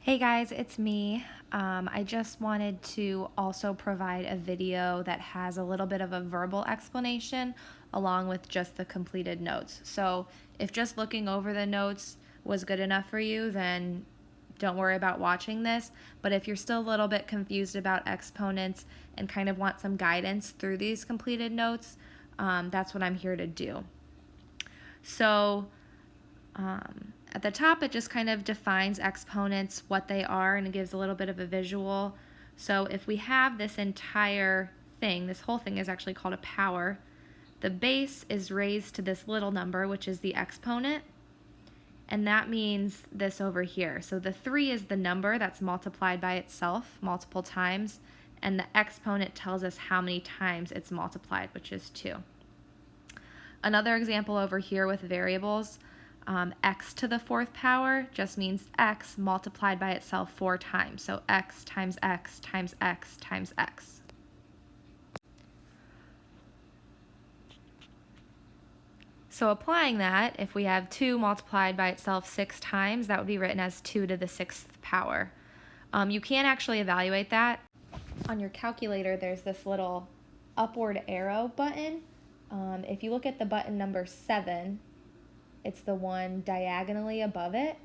Hey guys, it's me. I just wanted to also provide a video that has a little bit of a verbal explanation along with just the completed notes. So if just looking over the notes was good enough for you, then don't worry about watching this. But if you're still a little bit confused about exponents and kind of want some guidance through these completed notes, that's what I'm here to do. So at the top, it just kind of defines exponents, what they are, and it gives a little bit of a visual. So if we have this entire thing, this whole thing is actually called a power. The base is raised to this little number, which is the exponent, and that means this over here. So the 3 is the number that's multiplied by itself multiple times, and the exponent tells us how many times it's multiplied, which is 2. Another example over here with variables, x to the 4th power just means x multiplied by itself 4 times. So x times x times x times x. So applying that, if we have 2 multiplied by itself 6 times, that would be written as 2 to the 6th power. You can actually evaluate that. On your calculator, there's this little upward arrow button. If you look at the button number 7, it's the one diagonally above it.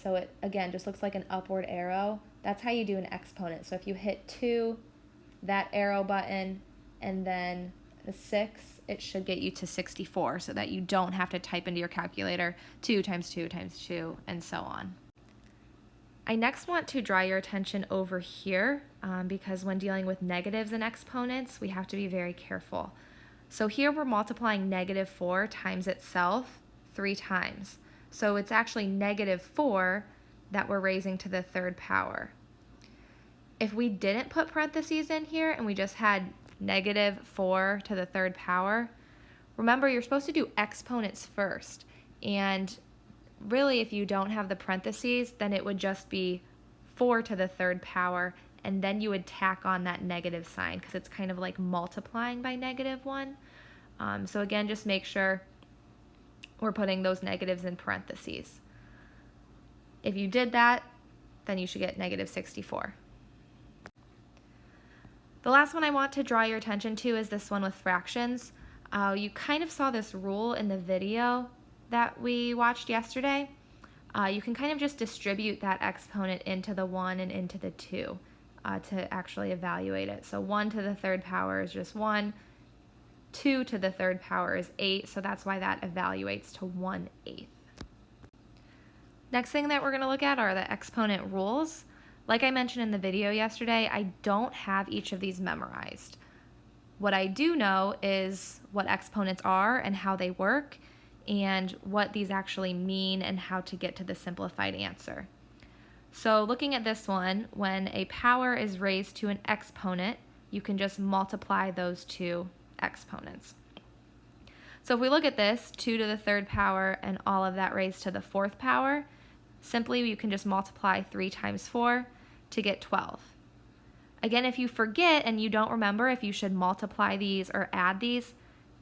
So it, again, just looks like an upward arrow. That's how you do an exponent. So if you hit 2, that arrow button, and then the 6, it should get you to 64 so that you don't have to type into your calculator 2 times 2 times 2, and so on. I next want to draw your attention over here because when dealing with negatives and exponents, we have to be very careful. So here we're multiplying -4 times itself 3 times. So it's actually -4 that we're raising to the 3rd power. If we didn't put parentheses in here and we just had -4 to the 3rd power, remember you're supposed to do exponents first. And really, if you don't have the parentheses, then it would just be 4 to the 3rd power, and then you would tack on that negative sign because it's kind of like multiplying by -1. So again, just make sure we're putting those negatives in parentheses. If you did that, then you should get -64. The last one I want to draw your attention to is this one with fractions. You kind of saw this rule in the video that we watched yesterday. You can kind of just distribute that exponent into the 1 and into the 2 to actually evaluate it. So 1 to the 3rd power is just 1. 2 to the 3rd power is 8, so that's why that evaluates to 1/8. Next thing that we're going to look at are the exponent rules. Like I mentioned in the video yesterday, I don't have each of these memorized. What I do know is what exponents are and how they work, and what these actually mean and how to get to the simplified answer. So looking at this one, when a power is raised to an exponent, you can just multiply those two exponents. So if we look at this, 2 to the 3rd power and all of that raised to the 4th power, simply you can just multiply 3 times 4 to get 12. Again, if you forget and you don't remember if you should multiply these or add these,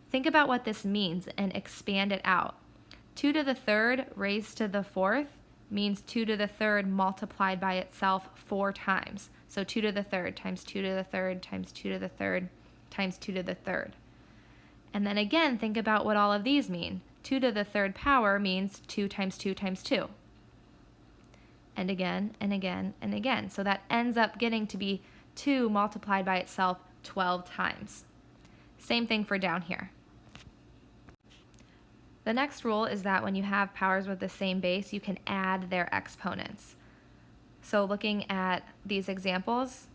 think about what this means and expand it out. 2 to the 3rd raised to the 4th means 2 to the 3rd multiplied by itself 4 times. So 2 to the 3rd times 2 to the 3rd times 2 to the 3rd times 2 to the 3rd. And then again, think about what all of these mean. 2 to the 3rd power means 2 times 2 times 2. And again, and again, and again. So that ends up getting to be 2 multiplied by itself 12 times. Same thing for down here. The next rule is that when you have powers with the same base, you can add their exponents. So looking at these examples,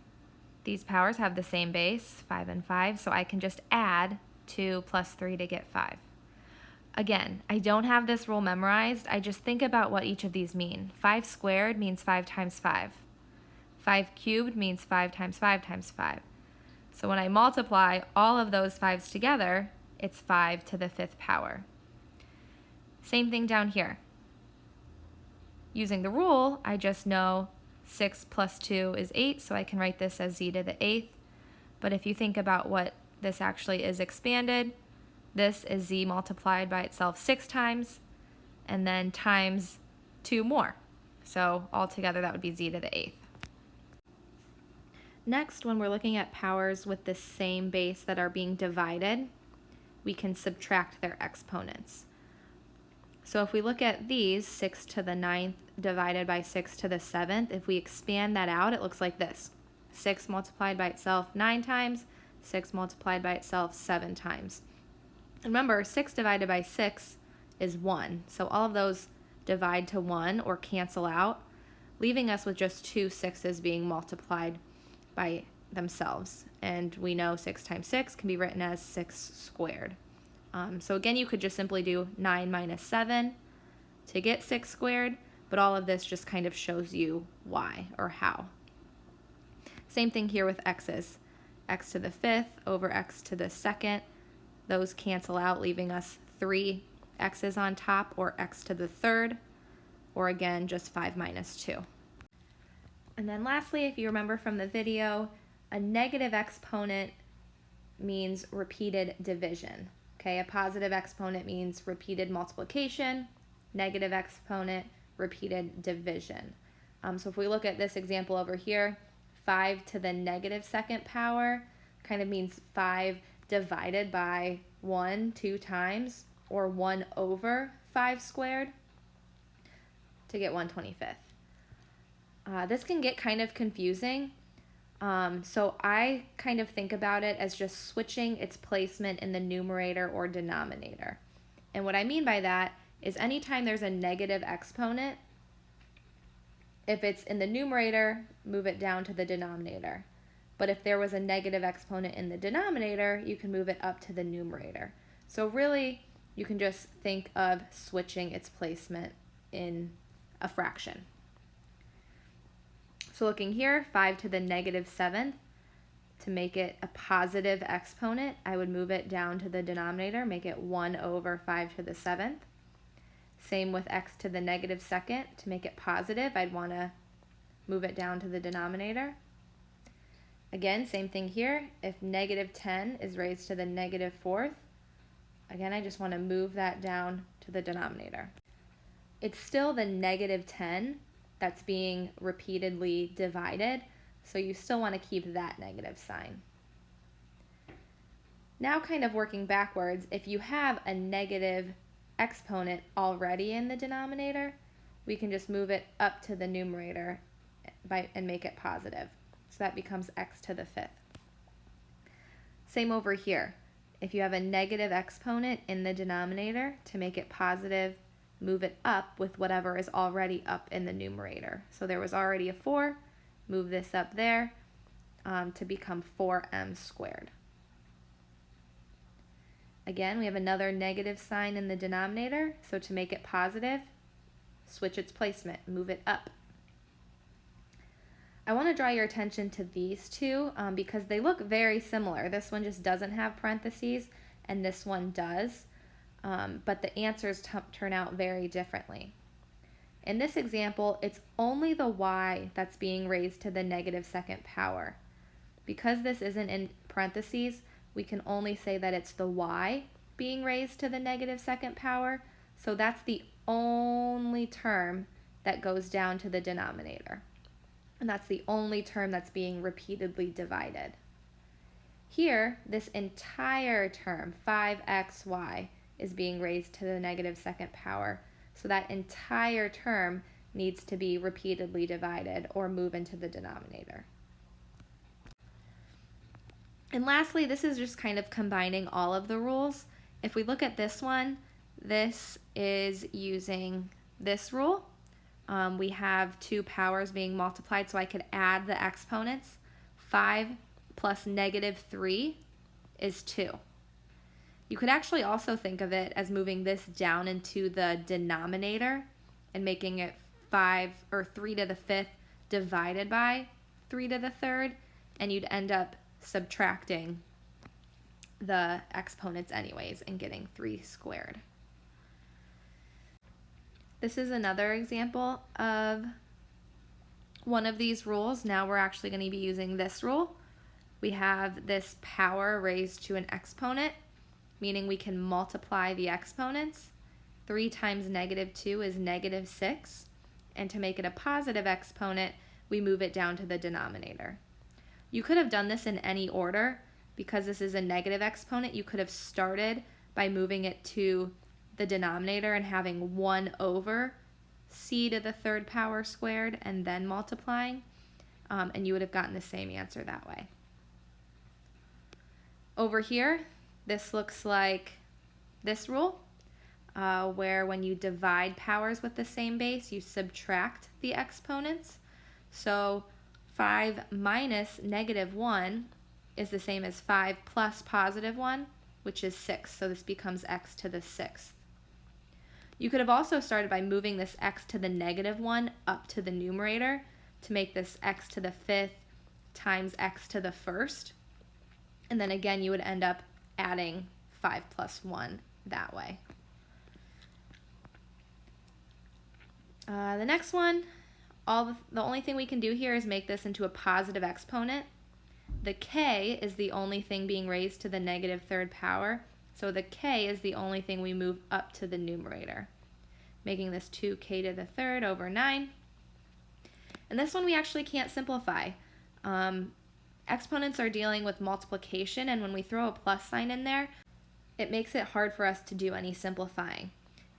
these powers have the same base, 5 and 5, so I can just add 2 plus 3 to get 5. Again, I don't have this rule memorized. I just think about what each of these mean. 5 squared means 5 times 5. 5 cubed means 5 times 5 times 5. So when I multiply all of those 5s together, it's 5 to the 5th power. Same thing down here. Using the rule, I just know 6 plus 2 is 8, so I can write this as z to the 8th. But if you think about what this actually is expanded, this is z multiplied by itself 6 times, and then times 2 more. So altogether that would be z to the 8th. Next, when we're looking at powers with the same base that are being divided, we can subtract their exponents. So if we look at these, 6 to the 9th divided by 6 to the 7th, if we expand that out, it looks like this. 6 multiplied by itself 9 times, 6 multiplied by itself 7 times. Remember, 6 divided by 6 is 1, so all of those divide to 1 or cancel out, leaving us with just 2 6's being multiplied by themselves. And we know 6 times 6 can be written as 6 squared. So again, you could just simply do 9 minus 7 to get 6 squared, but all of this just kind of shows you why or how. Same thing here with x's. X to the 5th over x to the 2nd. Those cancel out, leaving us 3 x's on top, or x to the 3rd, or again, just 5 minus 2. And then lastly, if you remember from the video, a negative exponent means repeated division. Okay, a positive exponent means repeated multiplication, negative exponent, repeated division. So if we look at this example over here, 5 to the negative 2nd power kind of means 5 divided by 1 2 times, or 1 over 5 squared to get 1/25. This can get kind of confusing. So I kind of think about it as just switching its placement in the numerator or denominator. And what I mean by that is anytime there's a negative exponent, if it's in the numerator, move it down to the denominator. But if there was a negative exponent in the denominator, you can move it up to the numerator. So really, you can just think of switching its placement in a fraction. So looking here, 5 to the negative 7th, to make it a positive exponent, I would move it down to the denominator, make it 1 over 5 to the 7th. Same with x to the negative 2nd, to make it positive, I'd want to move it down to the denominator. Again, same thing here, if negative 10 is raised to the negative 4th, again, I just want to move that down to the denominator. It's still the negative 10 that's being repeatedly divided, so you still want to keep that negative sign. Now kind of working backwards, if you have a negative exponent already in the denominator, we can just move it up to the numerator and make it positive. So that becomes x to the 5th. Same over here. If you have a negative exponent in the denominator, to make it positive, move it up with whatever is already up in the numerator. So there was already a 4, move this up there to become 4m squared. Again, we have another negative sign in the denominator, so to make it positive, switch its placement, move it up. I want to draw your attention to these two because they look very similar. This one just doesn't have parentheses, and this one does. But the answers turn out very differently. In this example, it's only the y that's being raised to the negative 2nd power. Because this isn't in parentheses, we can only say that it's the y being raised to the negative 2nd power, so that's the only term that goes down to the denominator. And that's the only term that's being repeatedly divided. Here, this entire term, 5xy, is being raised to the negative 2nd power. So that entire term needs to be repeatedly divided or move into the denominator. And lastly, this is just kind of combining all of the rules. If we look at this one, this is using this rule. We have 2 powers being multiplied, so I could add the exponents. 5 plus negative 3 is 2. You could actually also think of it as moving this down into the denominator and making it 5 or 3 to the 5th divided by 3 to the 3rd, and you'd end up subtracting the exponents anyways and getting 3 squared. This is another example of one of these rules. Now we're actually going to be using this rule. We have this power raised to an exponent, meaning we can multiply the exponents. 3 times negative 2 is negative 6, and to make it a positive exponent, we move it down to the denominator. You could have done this in any order. Because this is a negative exponent, you could have started by moving it to the denominator and having 1 over c to the 3rd power squared and then multiplying, and you would have gotten the same answer that way. Over here, this looks like this rule, where when you divide powers with the same base, you subtract the exponents. So 5 minus -1 is the same as 5 plus +1, which is 6. So this becomes x to the 6th. You could have also started by moving this x to the -1 up to the numerator to make this x to the 5th times x to the 1st. And then again, you would end up adding 5 plus 1 that way. The next one, the only thing we can do here is make this into a positive exponent. The k is the only thing being raised to the -3rd power, so the k is the only thing we move up to the numerator, making this 2k to the 3rd over 9. And this one we actually can't simplify. Exponents are dealing with multiplication, and when we throw a plus sign in there, it makes it hard for us to do any simplifying.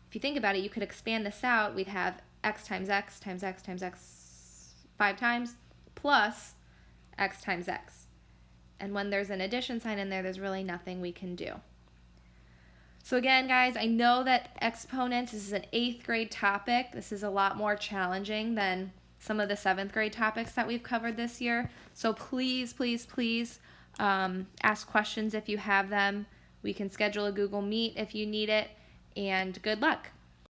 If you think about it, you could expand this out. We'd have x times x times x times x 5 times plus x times x. And when there's an addition sign in there, there's really nothing we can do. So again, guys, I know that exponents, this is an 8th grade topic. This is a lot more challenging than some of the 7th grade topics that we've covered this year. So please, please, please ask questions if you have them. We can schedule a Google Meet if you need it, and good luck.